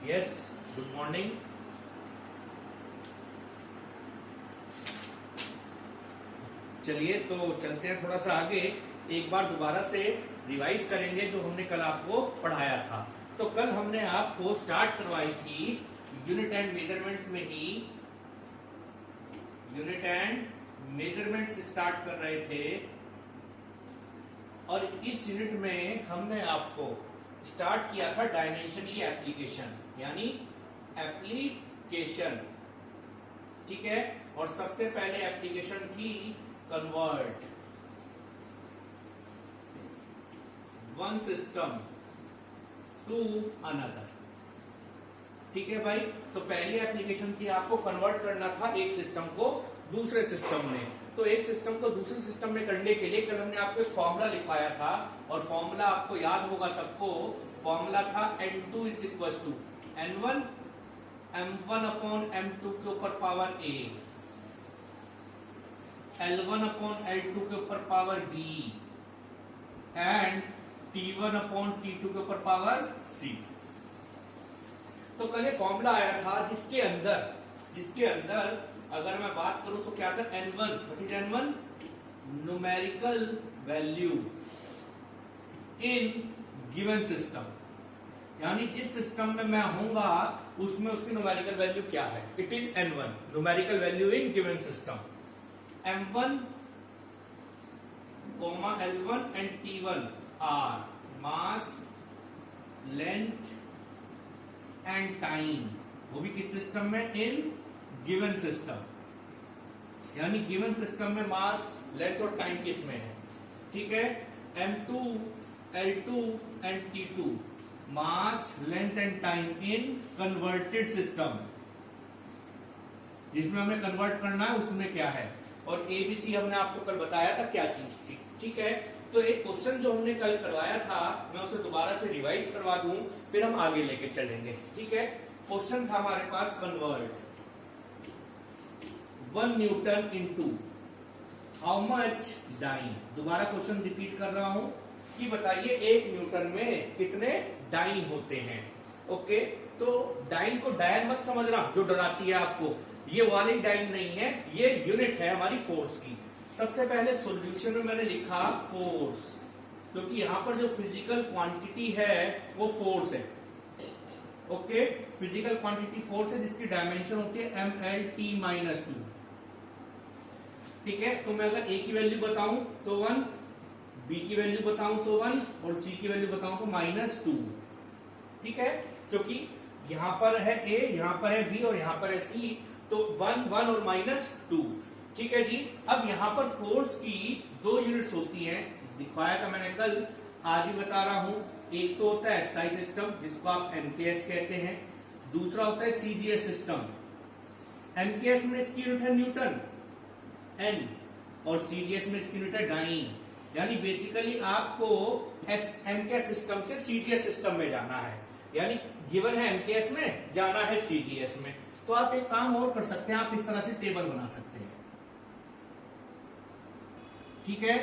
Yes, good morning. चलिए तो चलते हैं थोड़ा सा आगे, एक बार दोबारा से रिवाइज करेंगे जो हमने कल आपको पढ़ाया था। तो कल हमने आपको स्टार्ट करवाई थी यूनिट एंड मेजरमेंट्स में ही, यूनिट एंड मेजरमेंट्स स्टार्ट कर रहे थे और इस यूनिट में हमने आपको स्टार्ट किया था डायमेंशन की एप्लीकेशन, यानी एप्लीकेशन, ठीक है। और सबसे पहले एप्लीकेशन थी convert one system to another, ठीक है भाई। तो पहली एप्लीकेशन थी आपको कन्वर्ट करना था एक सिस्टम को दूसरे सिस्टम में। तो एक सिस्टम को दूसरे सिस्टम में करने के लिए कल हमने आपको एक फॉर्मूला लिखवाया था और फॉर्मूला आपको याद होगा सबको। फॉर्मूला था N2 is equal to N1 M1 upon M2 के ऊपर power A, L1 upon L2 के ऊपर power B and T1 upon T2 के ऊपर पावर C। तो कल ये फॉर्मूला आया था जिसके अंदर अगर मैं बात करूं तो क्या था N1, what is N1? Numerical value in given system, यानी जिस सिस्टम में मैं होऊंगा उसमें उसकी न्यूमेरिकल वैल्यू क्या है, it is N1, numerical value in given system. M1, L1 and T1 are mass, length and time, वो भी किस सिस्टम में? इन गिवन सिस्टम, यानी गिवन सिस्टम में मास, लेंथ और टाइम किस में है, ठीक है। M2, L2 and T2 mass, length and time in converted system, जिसमें हमें कन्वर्ट करना है उसमें क्या है। और ABC हमने आपको कल बताया था क्या चीज थी, ठीक है। तो एक क्वेश्चन जो हमने कल करवाया था मैं उसे दोबारा से रिवाइज करवा दूं, फिर हम आगे लेके चलेंगे, ठीक है। क्वेश्चन था हमारे पास convert 1 newton into how much dyne. दोबारा क्वेश्चन रिपीट कर रहा हूं कि बताइए 1 न्यूटन में कितने डाइन होते हैं। ओके, तो डाइन को डायन मत समझना जो डराती है आपको, ये वाली डाइन नहीं है, ये यूनिट है हमारी फोर्स की। सबसे पहले सॉल्यूशन में मैंने लिखा फोर्स, क्योंकि यहां पर जो फिजिकल क्वांटिटी है वो फोर्स है। ओके, फिजिकल क्वांटिटी फोर्स है जिसकी डायमेंशन होती है MLT-2, ठीक है। तो मैं अगर A की वैल्यू बताऊं तो 1, B की वैल्यू बताऊं तो 1 और C की वैल्यू बताऊं तो -2, ठीक है। क्योंकि यहां पर है A, यहां पर है B और यहां पर है C, तो 1, 1 और -2, ठीक है जी। अब यहां पर फोर्स की 2 यूनिट्स होती हैं, दिखाया था मैंने कल, आज ही बता रहा हूं। एक तो होता है SI सिस्टम जिसको आप MKS कहते हैं, दूसरा होता है CGS सिस्टम। MKS में इसकी यूनिट है न्यूटन N और CGS में इसकी यूनिट है डाइन, यानी बेसिकली आपको MKS सिस्टम से CGS सिस्टम में जाना है, यानी गिवन है MKS में, जाना है CGS में। तो आप एक काम और कर सकते हैं, आप इस तरह से टेबल बना सकते हैं, ठीक है।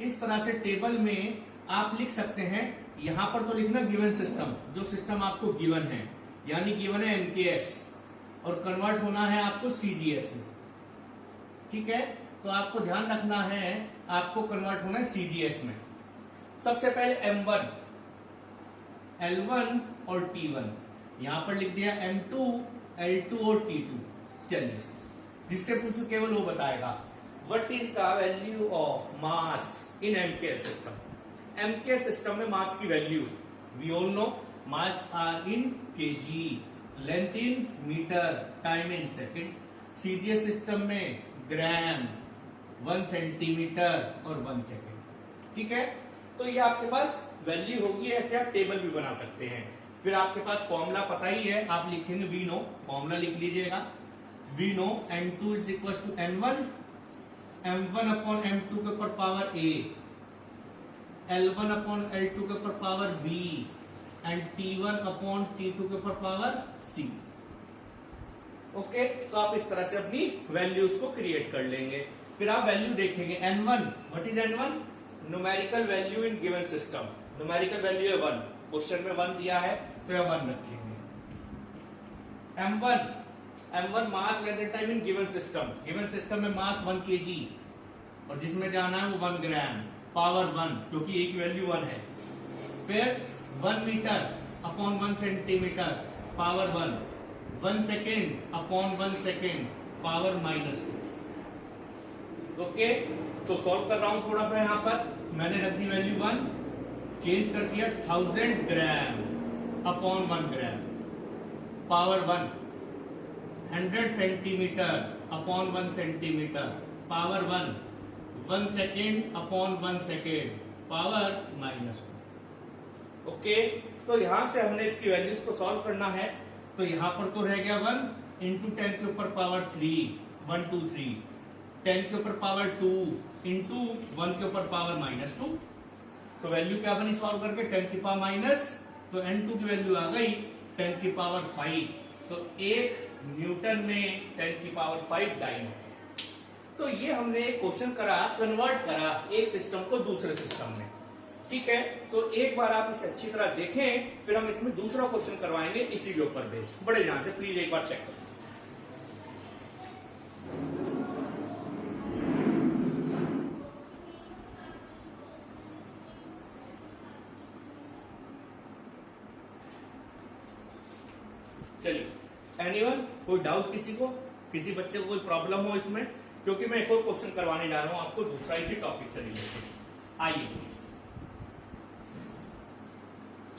इस तरह से टेबल में आप लिख सकते हैं, यहां पर तो लिखना गिवन सिस्टम, जो सिस्टम आपको गिवन है, यानी गिवन है MKS और कन्वर्ट होना है आपको CGS में, ठीक है। तो आपको ध्यान रखना है, आपको कन्वर्ट होना है CGS में। सबसे पहले M1, L1 और T1, यहां पर लिख दिया M2, L2 और T2। चलिए, जिससे पूछू केवल वो बताएगा what is the value of mass in MKS system. MKS system में मास की value we all know, mass are in kg, length in metre, time in second. CGS system में ग्राम, 1 सेंटीमीटर और 1 सेकेंड, ठीक है। तो ये आपके पास value होगी, ऐसे आप टेबल भी बना सकते हैं। फिर आपके पास फॉर्मूला पता ही है, आप लिखेंगे वी नो, फॉर्मूला लिख लीजिएगा। We know N2 is equal to N1 M1 upon M2 के ऊपर power A, L1 upon L2 के ऊपर power B and T1 upon T2 के ऊपर पावर C। ओके, तो आप इस तरह से अपनी वैल्यूज को क्रिएट कर लेंगे। फिर आप वैल्यू देखेंगे N1, what is N1? Numerical value in given system, numerical value है 1, क्वेश्चन में 1 दिया है तो 1 रखेंगे। m1 mass length and time in given system में मास 1 kg और जिसमें जाना है वो 1 ग्राम पावर 1 क्योंकि a की वैल्यू 1 है। फिर 1 metre upon 1 centimetre power 1 second upon 1 second power -2। Okay, तो सॉल्व कर रहा हूं थोड़ा सा। यहां पर मैंने रख दी वैल्यू 1, चेंज कर दिया 1000 gram upon 1 gram power 100 centimetre upon 1 centimetre power 1 second upon 1 second power -2। Okay, तो यहां से हमने इसकी वैल्यूज को सॉल्व करना है। तो यहां पर तो रह गया 1 इंटू 10 के ऊपर पावर 3 1 2 3 10 के ऊपर पावर 2 इंटू 1 के ऊपर पावर -2। तो वैल्यू क्या बनी सॉल्व करके 10 की पावर माइनस, तो n2 की वैल्यू आ गई 10 की पावर 5। तो 1 न्यूटन में 10 की पावर 5 डायनेमो। तो ये हमने क्वेश्चन करा, कन्वर्ट करा एक सिस्टम को दूसरे सिस्टम में। ठीक है, तो एक बार आप इसे अच्छी तरह देखें, फिर हम इसमें दूसरा क्वेश्चन करवाएंगे इसी के ऊपर बेस्ड। बड़े ध्यान से प्लीज एक बार चेक करें। चलिए, एनीवन, कोई डाउट किसी को, किसी बच्चे को कोई प्रॉब्लम हो इसमें? क्योंकि मैं एक और क्वेश्चन करवाने जा रहा हूं आपको दूसरा इसी टॉपिक से रिलेटेड। आइए प्लीज।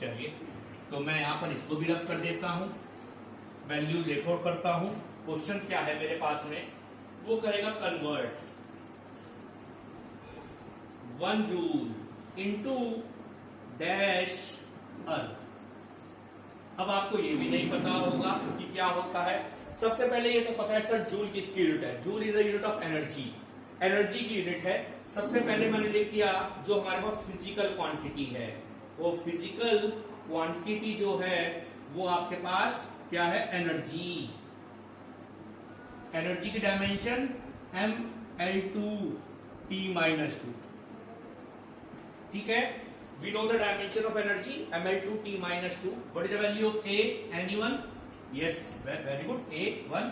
चलिए, तो मैं यहां पर इसको भी रख कर देता हूं, वैल्यूज एक और करता हूं। क्वेश्चन क्या है मेरे पास में, वो कहेगा कन्वर्ट 1 जूल इंटू डैश अर्थ। अब आपको ये भी नहीं पता होगा कि क्या होता है। सबसे पहले ये तो पता है सर जूल किसकी यूनिट है। Joule is the unit of energy, energy की यूनिट है। सबसे पहले मैंने लिख दिया जो हमारे पास फिजिकल क्वांटिटी है, वो फिजिकल क्वांटिटी जो है वो आपके पास क्या है, एनर्जी। एनर्जी की डायमेंशन mL2T-2। ठीक है, we know the dimension of energy mL2T-2। what is the value of A? Anyone? Yes, very good. A 1.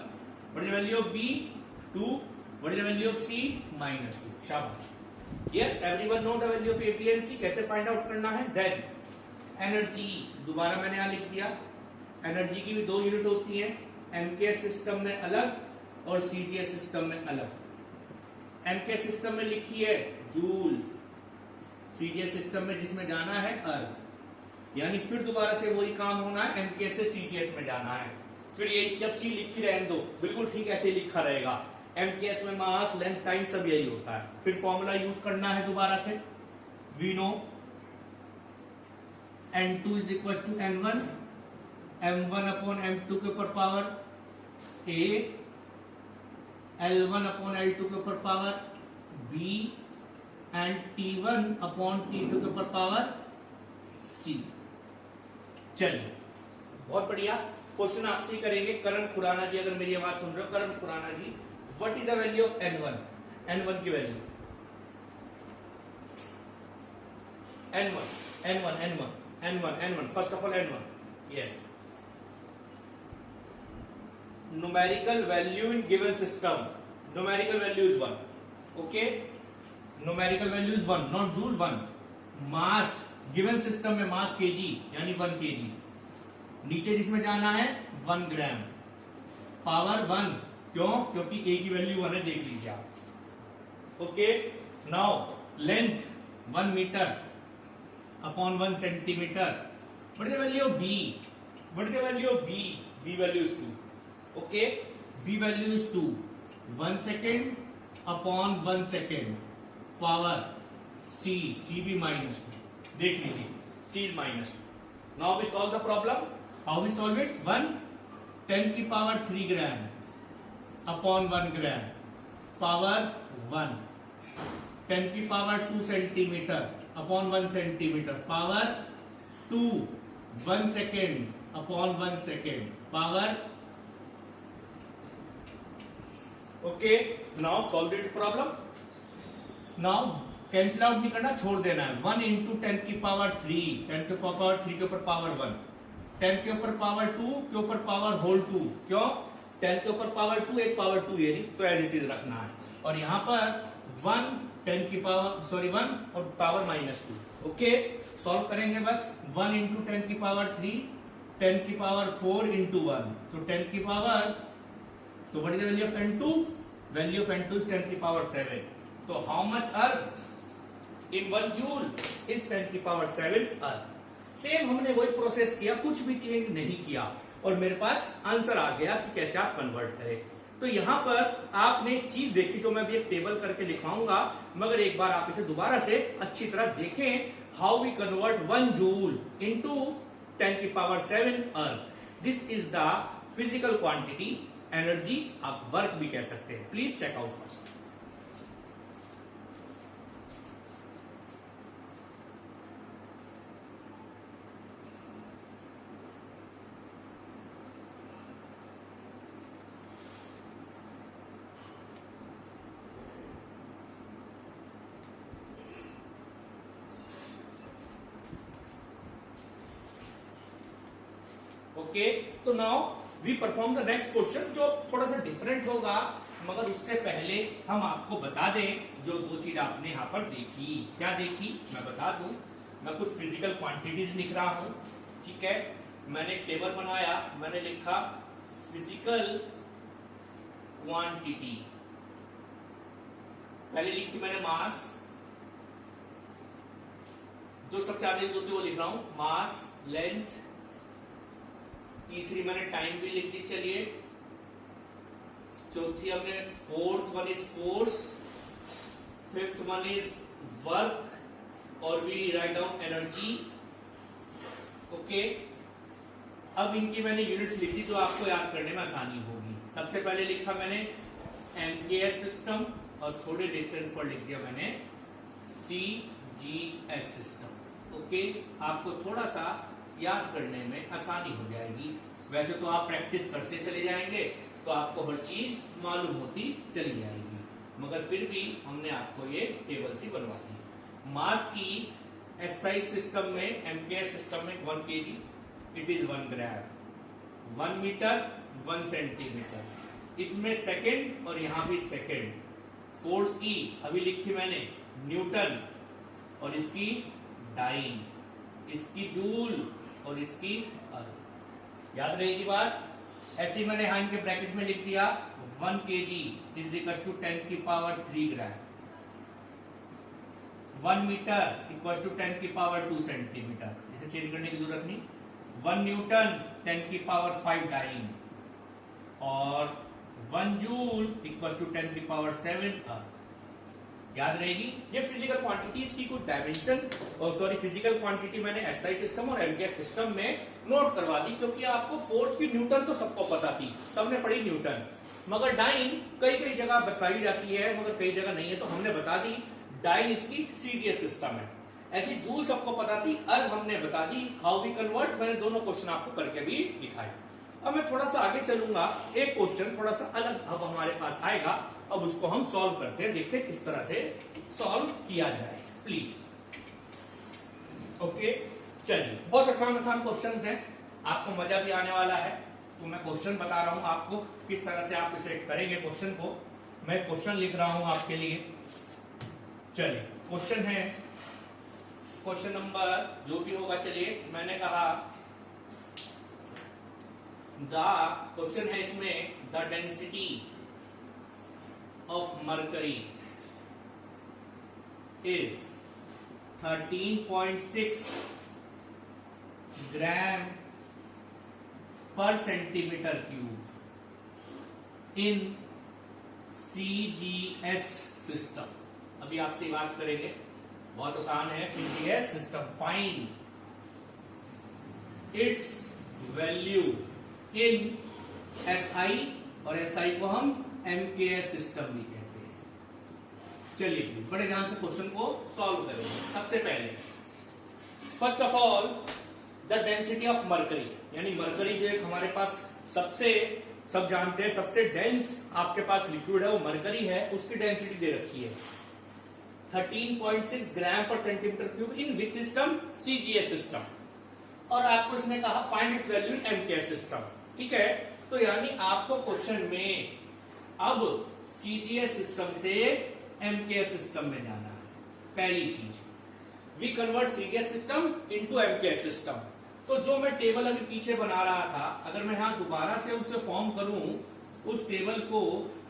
what is the value of B? 2. what is the value of C? -2। शाबाश। yes, everyone know the value of A, B and C। कैसे find out करना है? then energy, दोबारा मैंने यहां लिख दिया, energy की भी 2 यूनिट होती है, एमकेएस सिस्टम में अलग और सीजीएस सिस्टम में अलग। एमकेएस सिस्टम में लिखी है जूल, सीजीएस सिस्टम में जिसमें जाना है अर्थ। यानी फिर दोबारा से वही काम होना है, एमकेएस से सीजीएस में जाना है। फिर यही सब चीज लिखी रहने दो, बिल्कुल ठीक ऐसे ही लिखा रहेगा। एमकेएस में मास लेंथ टाइम सब यही होता है। फिर फॉर्मूला यूज करना है दोबारा से। We know n2 is equal to n1, m1 upon m2 के ऊपर power a, l1 upon l2 के ऊपर power b and T1 upon T2 के ऊपर पावर C। चलिए, बहुत बढ़िया। क्वेश्चन आपसे ही करेंगे करण खुराना जी, अगर मेरी आवाज सुन रहे हो, Karan Khurana ji, what is the value of n1? n1 की वैल्यू n1 first of all n1। Yes, numerical value in given system, numerical value is 1। Okay, numerical value is 1, not joule, 1। Mass given system में मास केजी यानी 1 kg, नीचे जिसमें जाना है 1 gram power 1। क्यों? क्योंकि ए की वैल्यू 1 है, देख लीजिए आप। Okay, now length 1 metre upon 1 centimetre. What is the value of b? What is the value of b? B value is 2। Okay, b value is 2, 1 second upon 1 second power C, C भी -2। देख लीजिए, C is -2। Now we solve the problem. How we solve it? 1 10 की power 3 gram upon 1 gram power 1, 10 की power 2 centimetre upon 1 centimetre power 2, 1 second upon 1 second power. Okay, now solve it problem. Now cancel out नहीं करना, छोड़ देना है। 1 into 10 की power 3, 10 की power 3 के ऊपर पावर 1 10 के ऊपर पावर 2 के ऊपर पावर होल 2, क्यों? 10 के ऊपर पावर 2 एक पावर 2 ये तो एज इट इज रखना है, और यहां पर 1 10 की पावर 1 और पावर -2। ओके, सॉल्व करेंगे बस। 1 इंटू 10 की पावर 3, 10 की पावर 4 इंटू 1, तो 10 की पावर, तो what is the value of n2? Value of n2 is 10 की पावर 7। तो how much earth in 1 joule is 10 की पावर 7 अर्थ। सेम हमने वही प्रोसेस किया, कुछ भी चेंज नहीं किया, और मेरे पास आंसर आ गया कि कैसे आप कन्वर्ट करें। तो यहां पर आपने एक चीज देखी जो मैं अभी एक टेबल करके दिखाऊंगा, मगर एक बार आप इसे दोबारा से अच्छी तरह देखें। How we convert 1 joule into 10 की power 7 erg. This is the physical quantity, energy, आप वर्क भी कह सकते हैं। Please check out first. Okay, तो now we perform the next question, जो थोड़ा सा डिफरेंट होगा, मगर उससे पहले हम आपको बता दें जो दो चीज आपने यहां पर देखी। क्या देखी मैं बता दूं। मैं कुछ फिजिकल क्वांटिटीज लिख रहा हूं, ठीक है। मैंने एक टेबल बनाया, मैंने लिखा फिजिकल क्वांटिटी। पहले लिखी मैंने मास, जो सबसे आगे जो थी वो लिख रहा हूं, मास, लेंथ। तीसरी मैंने टाइम भी लिख दी, चलिए। चौथी हमने fourth one is force, fifth one is work, और we write down energy. Okay, अब इनकी मैंने यूनिट्स लिख दी जो आपको याद करने में आसानी होगी। सबसे पहले लिखा मैंने एमकेएस सिस्टम, और थोड़े डिस्टेंस पर लिख दिया मैंने सीजीएस सिस्टम। ओके, आपको थोड़ा सा याद करने में आसानी हो जाएगी। वैसे तो आप प्रैक्टिस करते चले जाएंगे तो आपको हर चीज मालूम होती चली जाएगी, मगर फिर भी हमने आपको ये टेबल सी बनवा दी। मास की एसआई सिस्टम में, एमकेएस सिस्टम में 1 kg, it is 1 gram. 1 metre 1 centimetre. इसमें सेकंड और यहां भी सेकंड। फोर्स की अभी लिखी मैंने न्यूटन, और इसकी डाइन, इसकी जूल, और इसकी अर्थ। याद रहेगी बात। ऐसे मैंने यहां इनके ब्रैकेट में लिख दिया 1 kg इज इक्वल टू 10 की power 3 gram. 1 metre equal to 10 की पावर 2 सेंटीमीटर। इसे चेंज करने की जरूरत नहीं। 1 न्यूटन 10 की पावर 5 डाइन, और 1 जूल इक्वल टू 10 की पावर 7 अर्थ। याद रहेगी। ये फिजिकल क्वांटिटीज की कुछ डायमेंशन, और सॉरी फिजिकल क्वांटिटी मैंने एसआई सिस्टम और एमकेएस सिस्टम में नोट करवा दी, क्योंकि आपको फोर्स की न्यूटन तो सबको पता थी, सबने पढ़ी न्यूटन, मगर डाइन कई कई जगह बताई जाती है, मगर कई जगह नहीं है, तो हमने बता दी डाइन इसकी सीजीएस सिस्टम है। ऐसी जूल सबको पता थी, अर्थ हमने बता दी। हाउ वी कन्वर्ट, मैंने दोनों क्वेश्चन आपको करके भी दिखाए। अब मैं थोड़ा सा आगे चलूंगा, एक क्वेश्चन थोड़ा सा अलग अब हमारे पास आएगा, अब उसको हम सॉल्व करते हैं, देखते हैं किस तरह से सॉल्व किया जाए। प्लीज ओके, चलिए। बहुत आसान आसान क्वेश्चंस हैं, आपको मजा भी आने वाला है। तो मैं क्वेश्चन बता रहा हूं आपको किस तरह से आप इसे करेंगे। क्वेश्चन को मैं क्वेश्चन लिख रहा हूं आपके लिए। चलिए, क्वेश्चन है, क्वेश्चन नंबर जो भी होगा, चलिए मैंने कहा द क्वेश्चन है इसमें, the density of mercury is 13.6 gram per centimetre cube in CGS system. अभी आपसे बात करेंगे, बहुत आसान है। CGS system, find its value in SI, और एसआई को हम एमकेएस सिस्टम भी कहते हैं। चलिए प्लीज बड़े ध्यान से क्वेश्चन को सॉल्व करेंगे। सबसे पहले first of all the density of mercury, यानी मरकरी जो एक हमारे पास सबसे, सब जानते हैं सबसे डेंस आपके पास लिक्विड है वो मरकरी है, उसकी डेंसिटी दे रखी है 13.6 gram per centimetre cube in which system, CGS system. और आपको इसने कहा find its value in MKS system, ठीक है। तो यानी आपको क्वेश्चन में अब सीजीएस सिस्टम से एमकेएस सिस्टम में जाना है। पहली चीज, we convert CGS system into MKS system. तो जो मैं टेबल अभी पीछे बना रहा था, अगर मैं यहां दोबारा से उसे फॉर्म करूं उस टेबल को,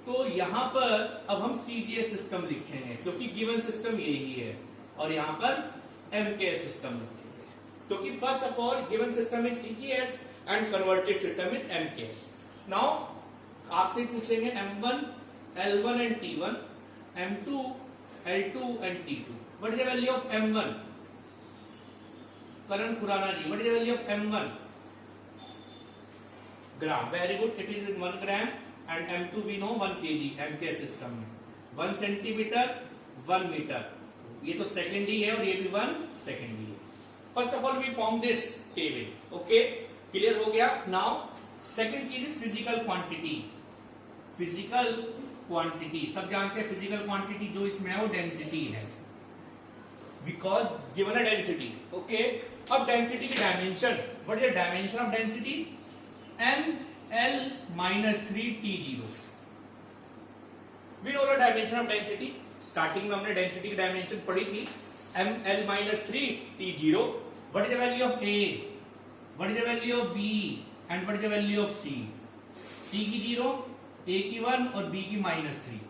तो यहां पर अब हम सीजीएस सिस्टम लिखेंगे क्योंकि गिवन सिस्टम यही है, और यहां पर एमकेएस सिस्टम लिखेंगे क्योंकि first of all given system is CGS and converted system is MKS. Now आपसे पूछेंगे M1, L1 and T1, M2, L2 and T2। What is the value of M1? Karan Khurana ji, what is the value of M1? Gram, very good, it is 1 gram. And M2 we know 1 kg MKS system में। 1 centimetre 1 metre, ये तो second ही है और ये भी 1 second ही है। First of all we form this table, okay, clear हो गया। नाउ सेकेंड चीज is physical quantity. Physical quantity सब जानते हैं, फिजिकल क्वांटिटी जो इसमें है वो डेंसिटी है, because given a density, okay. अब डेंसिटी की dimension, what is the dimension of density? ml-3T0। We know the dimension of density, starting में हमने डेंसिटी की डायमेंशन पढ़ी थी, ml-3T0। What is the value of A, what is the value of B and what is the value of C? C की 0, A की 1 और B की -3।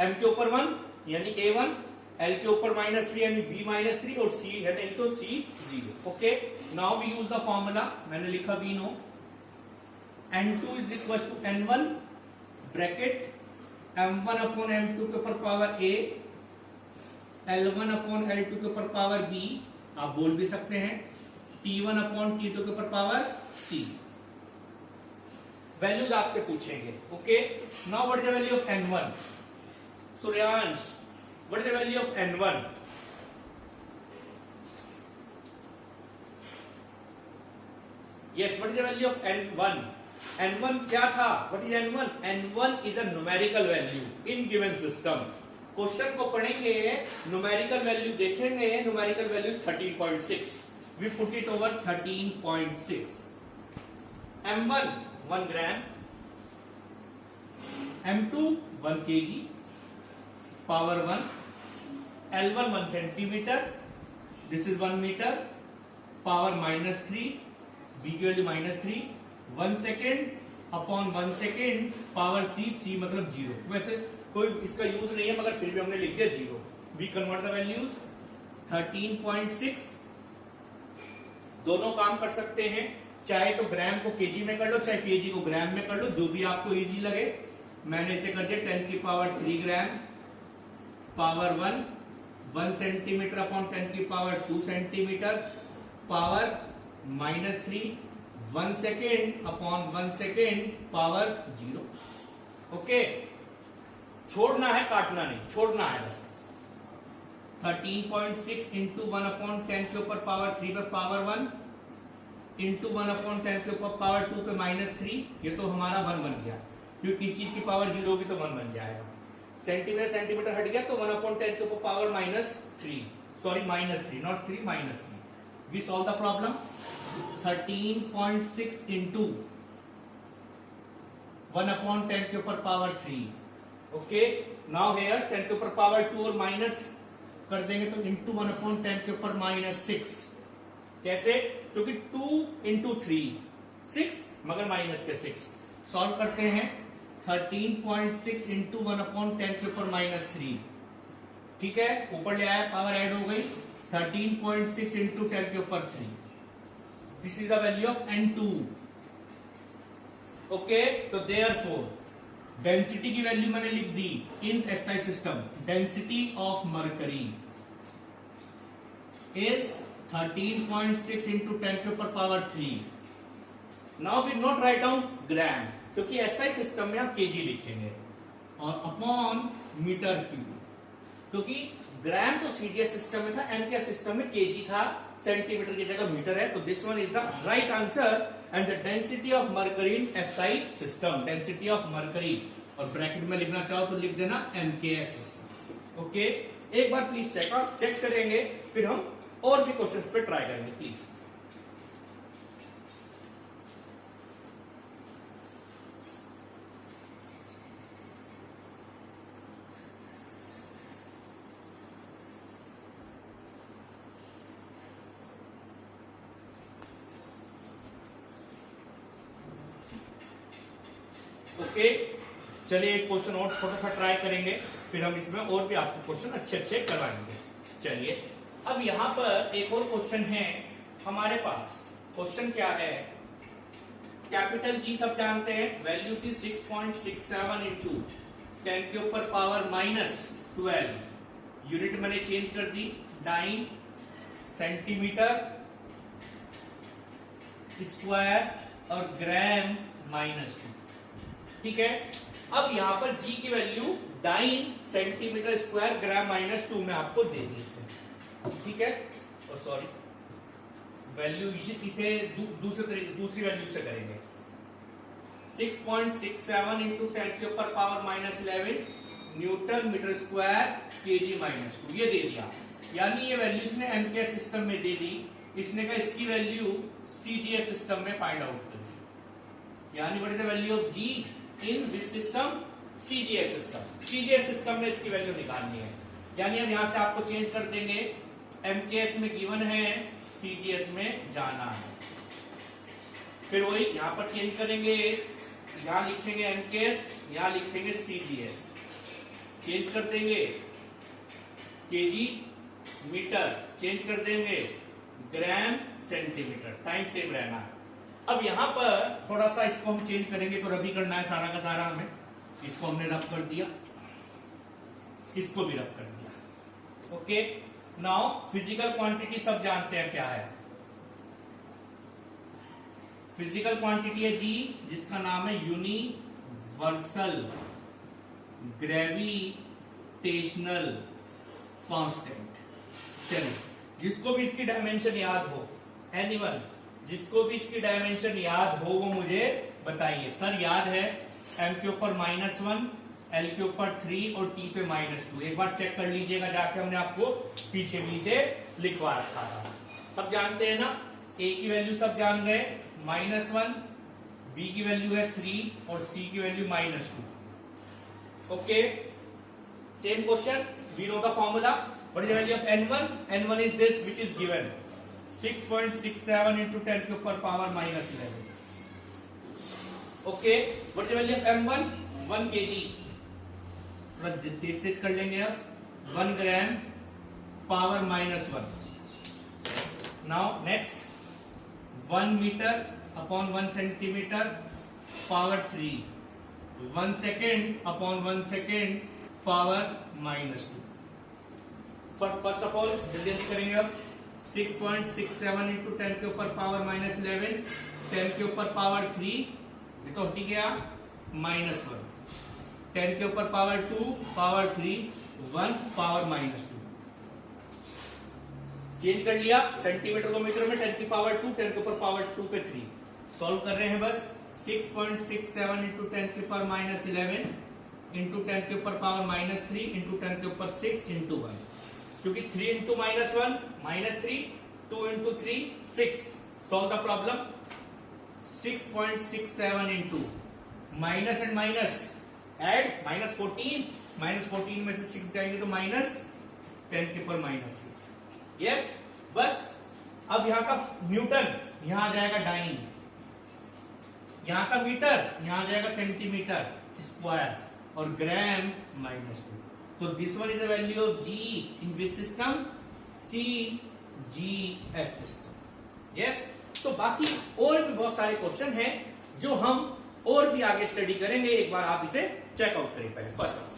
M के ऊपर 1 यानी A1, L के ऊपर -3 यानी B -3 और C है नहीं तो C 0, okay. Now we use the formula, मैंने लिखा we know N2 is equal to N1 bracket M1 upon M2 के ऊपर power A, L1 upon L2 के ऊपर पावर B, आप बोल भी सकते हैं T1 अपॉन T2 के ऊपर पावर C। वैल्यूज आपसे पूछेंगे, okay. Now what is the value of N1? Suryansh, what is the value of N1? Yes, what is the value of N1? N1 क्या था? What is N1? N1 is a numerical value in given system. Question को पढ़ेंगे, numerical value देखेंगे, numerical value 13.6। We put it over 13.6। M1 1 gram, M2 1 kg power 1, L1 1 centimetre, this is 1 metre, power -3, B की value -3, 1 second upon 1 second power C मतलब 0। वैसे कोई इसका use नहीं है मगर फिर भी हमने लिख दिया 0। वी कन्वर्ट द वैल्यूज 13.6, दोनों काम कर सकते हैं, चाहे तो ग्राम को केजी में कर लो, चाहे केजी को ग्राम में कर लो, जो भी आपको इजी लगे। मैंने इसे कर दिया 10 की पावर 3 ग्राम पावर 1 सेंटीमीटर अपॉन 10 की power 2 centimetre power -3, 1 second upon 1 second power 0, okay. छोड़ना है, काटना नहीं, छोड़ना है बस। 13.6 इंटू 1 अपॉन 10 के ऊपर पावर 3 पे पावर 1 इंटू 1 अपॉन 10 के ऊपर पावर 2 पे -3, ये तो हमारा 1 बन गया, क्योंकि किसी चीज की पावर 0 होगी तो 1 बन जाएगा। सेंटीमीटर हट गया तो 1 अपॉन 10 के ऊपर power -3, sorry -3 not 3 -3। We solve the problem. 13.6 into 1 upon 10 के ऊपर पावर 3, ओके। नाउ हियर 10 के ऊपर पावर 2 और माइनस कर देंगे तो इंटू 1 अपॉन 10 के ऊपर -6। कैसे? क्योंकि 2 इंटू 3 6 मगर माइनस के 6। सॉल्व करते हैं 13.6 इंटू 1 अपॉन 10 के ऊपर -3, ठीक है, ऊपर ले आया, पावर ऐड हो गई। 13.6 इंटू 10 के ऊपर 3, this is the value of N2, okay. तो देयरफॉर डेंसिटी की वैल्यू मैंने लिख दी in SI system. Density of mercury is 13.6 into 10 के ऊपर power 3। Now we not write down gram, क्योंकि एसआई सिस्टम में आप केजी लिखेंगे, और अपॉन मीटर क्यूब, क्योंकि ग्राम तो सीजीएस सिस्टम में था, एमकेएस सिस्टम में केजी था, सेंटीमीटर की जगह मीटर है, तो this one is the right answer. And the density of mercury in SI system, density of mercury, और ब्रैकेट में लिखना चाहो तो लिख देना एमकेएस सिस्टम, ओके। एक बार प्लीज चेक करेंगे, फिर हम और भी क्वेश्चंस पे ट्राई करेंगे, प्लीज। ओके, चलिए एक क्वेश्चन और थोड़ा सा ट्राई करेंगे, फिर हम इसमें और भी आपको क्वेश्चन अच्छे अच्छे करवाएंगे। चलिए अब यहाँ पर एक और क्वेश्चन है हमारे पास। क्वेश्चन क्या है, कैपिटल जी सब जानते हैं, वैल्यू थी 6.67 इंटू 10 के ऊपर पावर -12, यूनिट मैंने चेंज कर दी, डाइन सेंटीमीटर स्क्वायर और ग्राम -2, ठीक है। अब यहां पर जी की वैल्यू डाइन सेंटीमीटर स्क्वायर ग्राम -2 में आपको दे दी इसमें, ठीक है। और सॉरी, वैल्यू इसे दूसरी वैल्यू से करेंगे। 6.67 इंटू 10 के ऊपर power -11 newton metre square KG -2, ये दे दिया। यानी ये वैल्यू इसने एमकेएस सिस्टम में दे दी, इसने कहा इसकी वैल्यू सीजीएस सिस्टम में फाइंड आउट कर दी। यानी what is the value of G in this system, CGS system. CGS system में इसकी वैल्यू निकालनी है, यानी हम यहां से आपको चेंज कर देंगे, एमकेएस में गिवन है, सीजीएस में जाना है। फिर वही यहां पर चेंज करेंगे, यहां लिखेंगे एमकेएस, यहां लिखेंगे सीजीएस, चेंज कर देंगे, केजी मीटर चेंज कर देंगे, ग्राम सेंटीमीटर, टाइम सेम रहना है। अब यहां पर थोड़ा सा इसको हम चेंज करेंगे, तो रबी करना है सारा का सारा हमें। इसको हमने रब कर दिया, इसको भी रब कर दिया, ओके। नाउ फिजिकल क्वांटिटी सब जानते हैं क्या है, फिजिकल क्वांटिटी है जी, जिसका नाम है यूनिवर्सल ग्रेविटेशनल कांस्टेंट। चलिए, जिसको भी इसकी डायमेंशन याद हो, एनीवन जिसको भी इसकी डायमेंशन याद हो वो मुझे बताइए। सर याद है, एम के ऊपर -1, एल के ऊपर 3 और टी पे -2। एक बार चेक कर लीजिएगा जाके, हमने आपको पीछे भी से लिखवा रखा था। सब जानते हैं ना, ए की वैल्यू सब जान गए, -1, बी की वैल्यू है 3 और सी की value -2, okay. Same question, we know the formula, what is the value of n1? n1 is this which is given 6.67 into 10 के ऊपर power -11, okay. What is the value of m1? 1 kg, थोड़ा तेज कर लेंगे अब, 1 gram power -1। Now next, 1 metre upon 1 centimetre power 3, 1 second upon 1 second power -2। First of all जल्दी जल्दी करेंगे अब, 6.67 इंटू 10 के ऊपर पावर -11, 10 के ऊपर पावर 3, ये तो हटी गया, -1, 10 के ऊपर पावर 2, पावर 3, 1 पावर -2। चेंज कर लिया सेंटीमीटर को मीटर में, 10 की पावर 2, 10 के ऊपर पावर 2 पे 3। सॉल्व कर रहे हैं बस, 6.67 इंटू 10 के ऊपर -11 इंटू 10 के ऊपर पावर -3 इंटू 10 के ऊपर 6 इंटू 1, क्योंकि 3 into -1 -3, 2 into 3 6। Solve the problem, 6.67 into minus and minus add -14 में से 6 जाएंगे तो -10 के ऊपर -3। यस, बस अब यहां का न्यूटन यहां आ जाएगा डाइन, यहां का मीटर यहां आ जाएगा सेंटीमीटर स्क्वायर और ग्राम -2। तो this one is the value of G in this system, CGS system. Yes, तो बाकी और भी बहुत सारे क्वेश्चन हैं जो हम और भी आगे स्टडी करेंगे। एक बार आप इसे चेकआउट करें पहले फर्स्ट ऑफ ऑल।